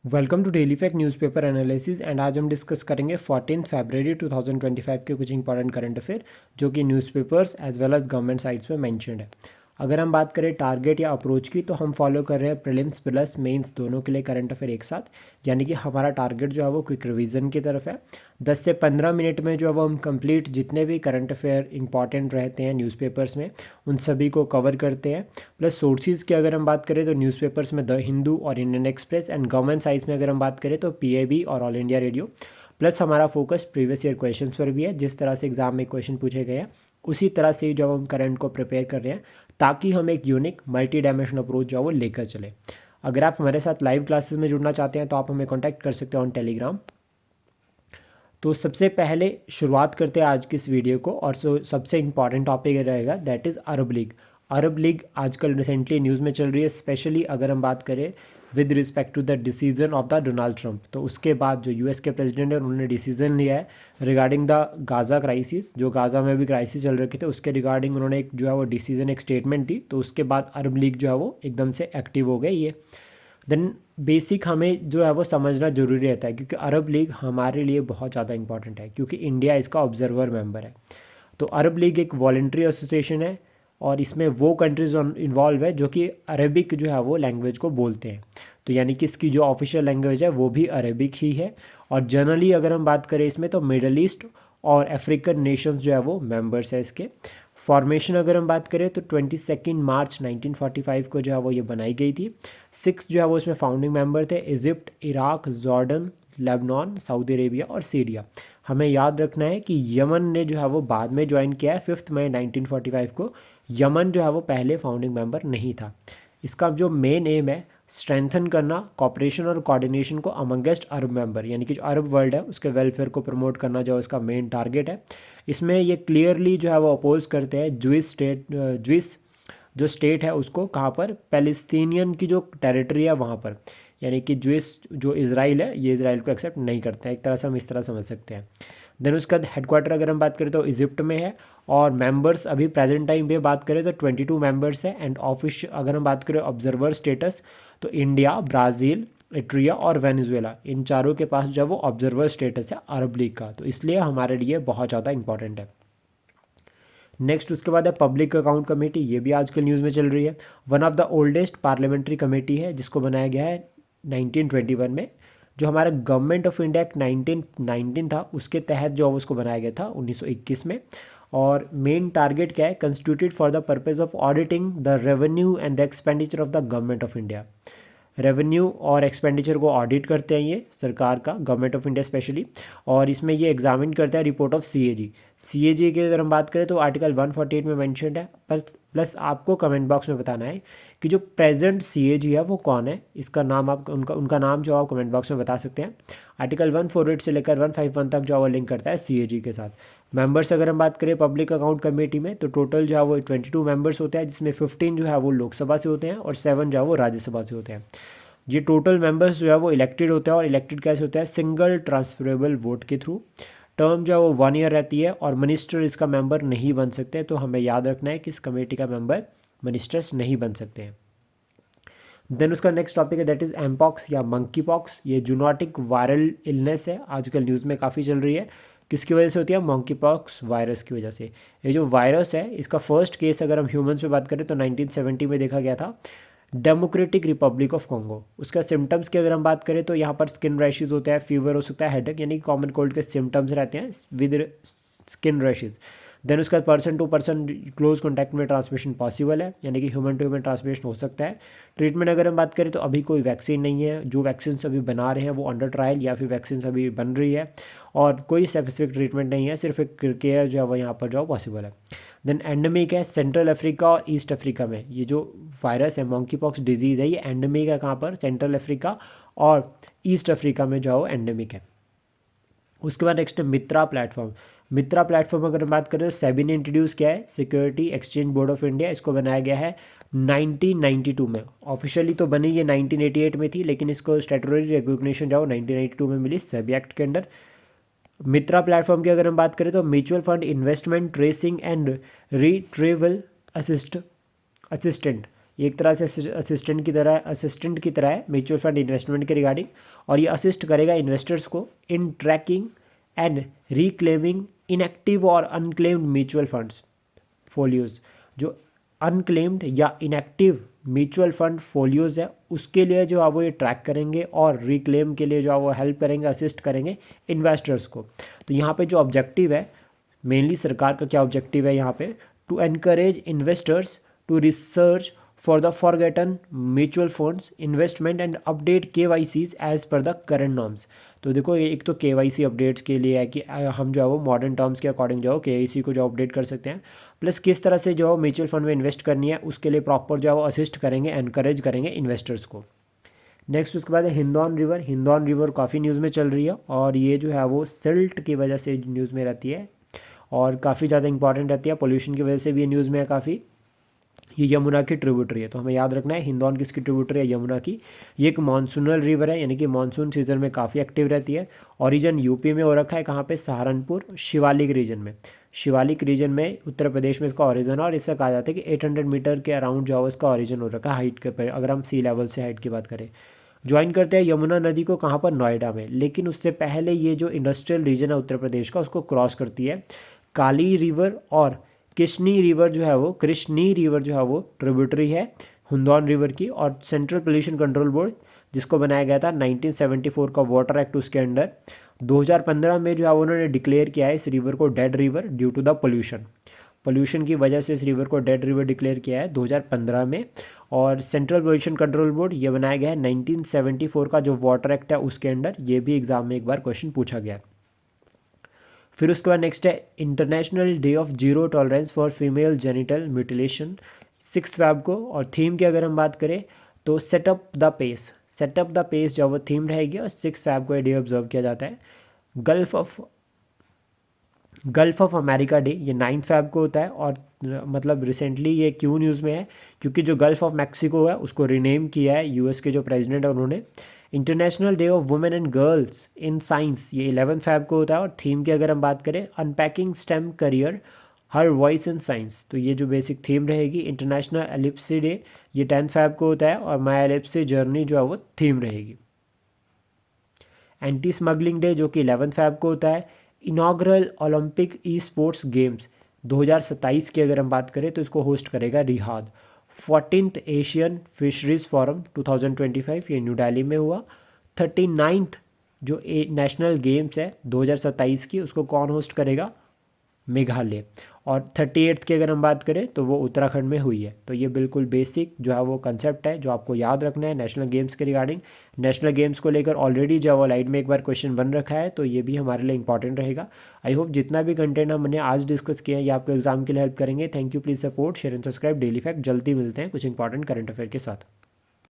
Welcome to daily fact newspaper analysis and आज हम discuss करेंगे 14 फरवरी 2025 के कुछ इंपॉर्टेंट करंट अफेयर जो कि newspapers as well as government sites में मेंशन्ड है। अगर हम बात करें टारगेट या अप्रोच की तो हम फॉलो कर रहे हैं प्रीलिम्स प्लस मेंस दोनों के लिए करंट अफेयर एक साथ, यानी कि हमारा टारगेट जो है वो क्विक रिवीजन की तरफ है। 10 से 15 मिनट में जो है वो हम कंप्लीट जितने भी करंट अफेयर इंपॉर्टेंट रहते हैं न्यूज़पेपर्स में उन सभी को कवर करते हैं। प्लस सोर्सेज की अगर हम बात करें तो न्यूज़पेपर्स में द हिंदू और Indian express, and government sites में अगर हम बात करें तो पीएबी और ऑल इंडिया रेडियो। प्लस हमारा फोकस प्रीवियस ईयर क्वेश्चंस पर भी है, जिस तरह से एग्जाम में क्वेश्चन पूछे गए हैं उसी तरह से जब हम करंट को प्रिपेयर कर रहे हैं ताकि हम एक यूनिक मल्टी डायमेंशन अप्रोच जो है वो लेकर चले। अगर आप हमारे साथ लाइव क्लासेस में जुड़ना चाहते हैं तो आप हमें कॉन्टैक्ट कर सकते हैं ऑन टेलीग्राम। तो सबसे पहले शुरुआत करते हैं आज की इस वीडियो को, और सबसे इंपॉर्टेंट टॉपिक रहेगा that is Arab League. Arab League आजकल रिसेंटली न्यूज़ में चल रही है, स्पेशली अगर हम बात करें with respect to the decision of the Donald Trump. तो उसके बाद जो यूएस के प्रेसिडेंट है उन्होंने डिसीजन लिया है रिगार्डिंग द गाज़ा क्राइसिस, जो गाज़ा में भी क्राइसिस चल रखे थे उसके रिगार्डिंग उन्होंने एक जो है वो डिसीजन एक स्टेटमेंट दी। तो उसके बाद अरब लीग जो है वो एकदम से एक्टिव हो गई ये। देन बेसिक हमें जो है वो समझना ज़रूरी रहता है क्योंकि अरब लीग हमारे लिए बहुत ज़्यादा इंपॉर्टेंट है क्योंकि इंडिया इसका ऑब्जर्वर मेंबर है। तो अरब लीग एक वॉलेंट्री एसोसिएशन है और इसमें वो कंट्रीज इन्वॉल्व है जो कि अरबिक जो है वो लैंग्वेज को बोलते हैं। तो यानी कि इसकी जो ऑफिशियल लैंग्वेज है वो भी अरबिक ही है। और जनरली अगर हम बात करें इसमें तो मिडल ईस्ट और अफ्रीकन नेशंस जो है वो मेंबर्स है इसके। फॉर्मेशन अगर हम बात करें तो 22 मार्च 1945 को जो है वो ये बनाई गई थी। 6 जो है वो इसमें फाउंडिंग मेंबर थे, Egypt, Iraq, Jordan, Lebanon, Saudi Arabia और सीरिया। हमें याद रखना है कि यमन ने जो है वो बाद में ज्वाइन किया है 5 मई 1945 को। यमन जो है वो पहले फाउंडिंग मेंबर नहीं था। इसका जो मेन एम है स्ट्रेंथन करना कॉपरेशन और कोऑर्डिनेशन को अमंगेस्ट अरब मेंबर, यानी कि जो अरब वर्ल्ड है उसके वेलफेयर को प्रमोट करना जो इसका मेन टारगेट है। इसमें ये क्लियरली जो है वो अपोज करते हैं ज्विस जो स्टेट है उसको, कहाँ पर, पैलेस्टीनियन की जो टेरिटरी है वहाँ पर, यानी कि ज्विस जो इसराइल है ये इसराइल को एक्सेप्ट नहीं करते हैं। एक तरह से हम इस तरह समझ सकते हैं। देन उसका हेडक्वार्टर अगर हम बात करें तो इजिप्ट में है। और मेंबर्स अभी प्रेजेंट टाइम पे बात करें तो 22 मेंबर्स है। एंड ऑफिस अगर हम बात करें ऑब्जर्वर स्टेटस तो इंडिया, ब्राज़ील, इट्रिया और वेनेजुएला, इन चारों के पास जो है वो ऑब्जर्वर स्टेटस है अरब लीग का। तो इसलिए हमारे लिए बहुत ज़्यादा इंपॉर्टेंट है। नेक्स्ट उसके बाद है पब्लिक अकाउंट कमेटी, ये भी आजकल न्यूज़ में चल रही है। One of the oldest parliamentary committee है जिसको बनाया गया है 1921 में। जो हमारा गवर्नमेंट ऑफ इंडिया एक्ट 1919 था उसके तहत जो उसको बनाया गया था 1921 में। और मेन टारगेट क्या है, constituted for the purpose of auditing the revenue and the expenditure of the government of India. Revenue और एक्सपेंडिचर को ऑडिट करते हैं ये सरकार का, गवर्नमेंट ऑफ इंडिया स्पेशली। और इसमें ये एग्जामिन करता है रिपोर्ट ऑफ सीएजी की अगर हम बात करें तो आर्टिकल 148 में मेंशन्ड है। पर प्लस आपको कमेंट बॉक्स में बताना है कि जो प्रेजेंट सीएजी है वो कौन है, इसका नाम आप उनका उनका नाम जो आप कमेंट बॉक्स में बता सकते हैं। आर्टिकल 148 से लेकर 151 तक जो वो लिंक करता है सीएजी के साथ। मेंबर्स अगर हम बात करें पब्लिक अकाउंट कमेटी में तो टोटल जो है वो 22 मेंबर्स होते हैं, जिसमें 15 जो है वो लोकसभा से होते हैं और 7 जो है वो राज्यसभा से होते हैं। ये टोटल मेंबर्स जो है वो इलेक्टेड होते हैं, और इलेक्टेड कैसे होता है, सिंगल ट्रांसफरेबल वोट के थ्रू। टर्म जो है वो 1 ईयर रहती है और मिनिस्टर इसका मेंबर नहीं बन सकते। तो हमें याद रखना है कि इस कमेटी का मेंबर मिनिस्टर्स नहीं बन सकते हैं। देन उसका नेक्स्ट टॉपिक है दैट इज़ एमपॉक्स या मंकी पॉक्स। ये जूनोटिक वायरल इलनेस है, आजकल न्यूज़ में काफ़ी चल रही है। किसकी वजह से होती है, मंकी पॉक्स वायरस की वजह से। ये जो वायरस है इसका फर्स्ट केस अगर हम ह्यूमंस पे बात करें तो 1970 में देखा गया था, डेमोक्रेटिक रिपब्लिक ऑफ कॉन्गो। उसका सिम्टम्स की अगर हम बात करें तो यहाँ पर स्किन रैशेज होता है, फीवर हो सकता है, हेडेक, यानी कि कॉमन कोल्ड के सिम्टम्स रहते हैं विद स्किन रैशेज। देन उसका person to person close contact में ट्रांसमिशन पॉसिबल है, यानी कि ह्यूमन टू ह्यूमन ट्रांसमिशन हो सकता है। ट्रीटमेंट अगर हम बात करें तो अभी कोई वैक्सीन नहीं है, जो वैक्सीन अभी बना रहे हैं वो अंडर ट्रायल या फिर वैक्सीन अभी बन रही है, और कोई स्पेसिफिक ट्रीटमेंट नहीं है, सिर्फ एक केयर जो है वो यहाँ पर जो पॉसिबल है। देन एंडेमिक है सेंट्रल अफ्रीका और ईस्ट अफ्रीका में। ये जो वायरस है मंकी पॉक्स डिजीज़ है ये एंडेमिक है कहाँ पर, सेंट्रल अफ्रीका और ईस्ट अफ्रीका में जो है वो एंडेमिक है। उसके बाद नेक्स्ट है मित्रा प्लेटफॉर्म। मित्रा प्लेटफॉर्म अगर हम बात करें तो सेबी ने इंट्रोड्यूस किया है, security exchange board of India. इसको बनाया गया है 1992 में। ऑफिशियली तो बनी ये 1988 में थी, लेकिन इसको स्टैट्यूटरी रिकॉग्निशन जो 1992 में मिली सेबी एक्ट के अंडर। मित्रा प्लेटफॉर्म की अगर हम बात करें तो mutual fund investment tracing and retrieval assistant ये एक तरह से असिस्टेंट की तरह है म्यूचुअल फंड इन्वेस्टमेंट के रिगार्डिंग, और ये असिस्ट करेगा इन्वेस्टर्स को इन ट्रैकिंग एंड रिक्लेमिंग इनएक्टिव और अनक्लेम्ड म्यूचुअल फंड्स फोलियोज। जो अनक्लेम्ड या इनएक्टिव म्यूचुअल फंड फोलियोज है उसके लिए जो है वो ये ट्रैक करेंगे, और रिक्लेम के लिए जो है वो हेल्प करेंगे, असिस्ट करेंगे इन्वेस्टर्स को। तो यहाँ पे जो ऑब्जेक्टिव है, मेनली सरकार का क्या ऑब्जेक्टिव है यहाँ पे, to encourage investors to research for the forgotten mutual funds investment and update KYCs as per the current norms. तो देखो ये एक तो KYC अपडेट्स के लिए है कि हम जो है वो मॉडर्न टर्म्स के अकॉर्डिंग जो है KYC को जो अपडेट कर सकते हैं, प्लस किस तरह से जो है म्यूचुअल फंड में इन्वेस्ट करनी है उसके लिए प्रॉपर जो है वो असिस्ट करेंगे, एनकरेज करेंगे इन्वेस्टर्स को। नेक्स्ट उसके बाद है हिंदौन रिवर। हिंदौन रिवर काफ़ी न्यूज़ में चल रही है, और ये जो है वो सिल्ट की वजह से न्यूज़ में रहती है और काफ़ी ज़्यादा इंपॉर्टेंट रहती है, पोल्यूशन की वजह से भी ये न्यूज़ में है काफ़ी। ये यमुना की ट्रिब्यूटरी है, तो हमें याद रखना है हिंदौन किसकी ट्रिब्यूटरी है, यमुना की। ये एक मानसूनल रिवर है, यानी कि मानसून सीजन में काफ़ी एक्टिव रहती है। ओरिजिन यूपी में हो रखा है, कहाँ पे, सहारनपुर शिवालिक रीजन में। शिवालिक रीजन में उत्तर प्रदेश में इसका ओरिजिन है, और इससे कहा जाता है कि 800 मीटर के अराउंड जो है इसका ओरिजिन हो रखा है हाइट के, अगर हम सी लेवल से हाइट की बात करें। ज्वाइन करते हैं यमुना नदी को कहाँ पर, नोएडा में। लेकिन उससे पहले ये जो इंडस्ट्रियल रीजन है उत्तर प्रदेश का उसको क्रॉस करती है। काली रिवर और कृष्णी रिवर जो है वो ट्रिब्यूटरी है हिंदौन रिवर की। और सेंट्रल पोल्यूशन कंट्रोल बोर्ड जिसको बनाया गया था 1974 का वाटर एक्ट, उसके अंडर 2015 में जो है उन्होंने डिक्लेयर किया है इस रिवर को dead river due to the pollution की वजह से इस रिवर को डेड रिवर डिक्लेयर किया है 2015 में। और सेंट्रल पोल्यूशन कंट्रोल बोर्ड ये बनाया गया है 1974 का जो वाटर एक्ट है उसके अंडर। ये भी एग्जाम में एक बार क्वेश्चन पूछा गया है। फिर उसके बाद नेक्स्ट है international day of zero tolerance for female genital mutilation 6 Feb को। और थीम की अगर हम बात करें तो सेटअप द पेस जो वो थीम रहेगी, और 6 फैब को ये डे ऑब्जर्व किया जाता है। गल्फ ऑफ अमेरिका डे ये 9 फैब को होता है। और मतलब रिसेंटली ये क्यों न्यूज़ में है, क्योंकि जो गल्फ ऑफ मैक्सिको है उसको रिनेम किया है यूएस के जो प्रेसिडेंट है उन्होंने। International day of women and girls in science ये 11 फैब को होता है। और थीम की अगर हम बात करें unpacking stem career her voice in science, तो ये जो बेसिक थीम रहेगी। इंटरनेशनल एलिप्सी डे ये 10 फैब को होता है, और माई एलिप्सी जर्नी जो है वो थीम रहेगी। एंटी स्मगलिंग डे जो कि 11 फैब को होता है। Inaugural Olympic e sports games 2027 की अगर हम बात करें तो इसको होस्ट करेगा रिहाद। 14th एशियन फिशरीज फोरम 2025 ये न्यू दिल्ली में हुआ। 39th जो नेशनल गेम्स है 2027 की उसको कौन होस्ट करेगा, मेघालय। और 38th की अगर हम बात करें तो वो उत्तराखंड में हुई है। तो ये बिल्कुल बेसिक जो है वो कंसेप्ट है जो आपको याद रखना है नेशनल गेम्स के रिगार्डिंग। नेशनल गेम्स को लेकर ऑलरेडी जो वो लाइट में एक बार क्वेश्चन बन रखा है, तो ये भी हमारे लिए इंपॉर्टेंट रहेगा। आई होप जितना भी कंटेंट हमने आज डिस्कस किया है ये आपको एग्जाम के लिए हेल्प करेंगे। Thank you, please support share and subscribe daily fact. जल्दी मिलते हैं कुछ इंपॉर्टेंट करंट अफेयर के साथ।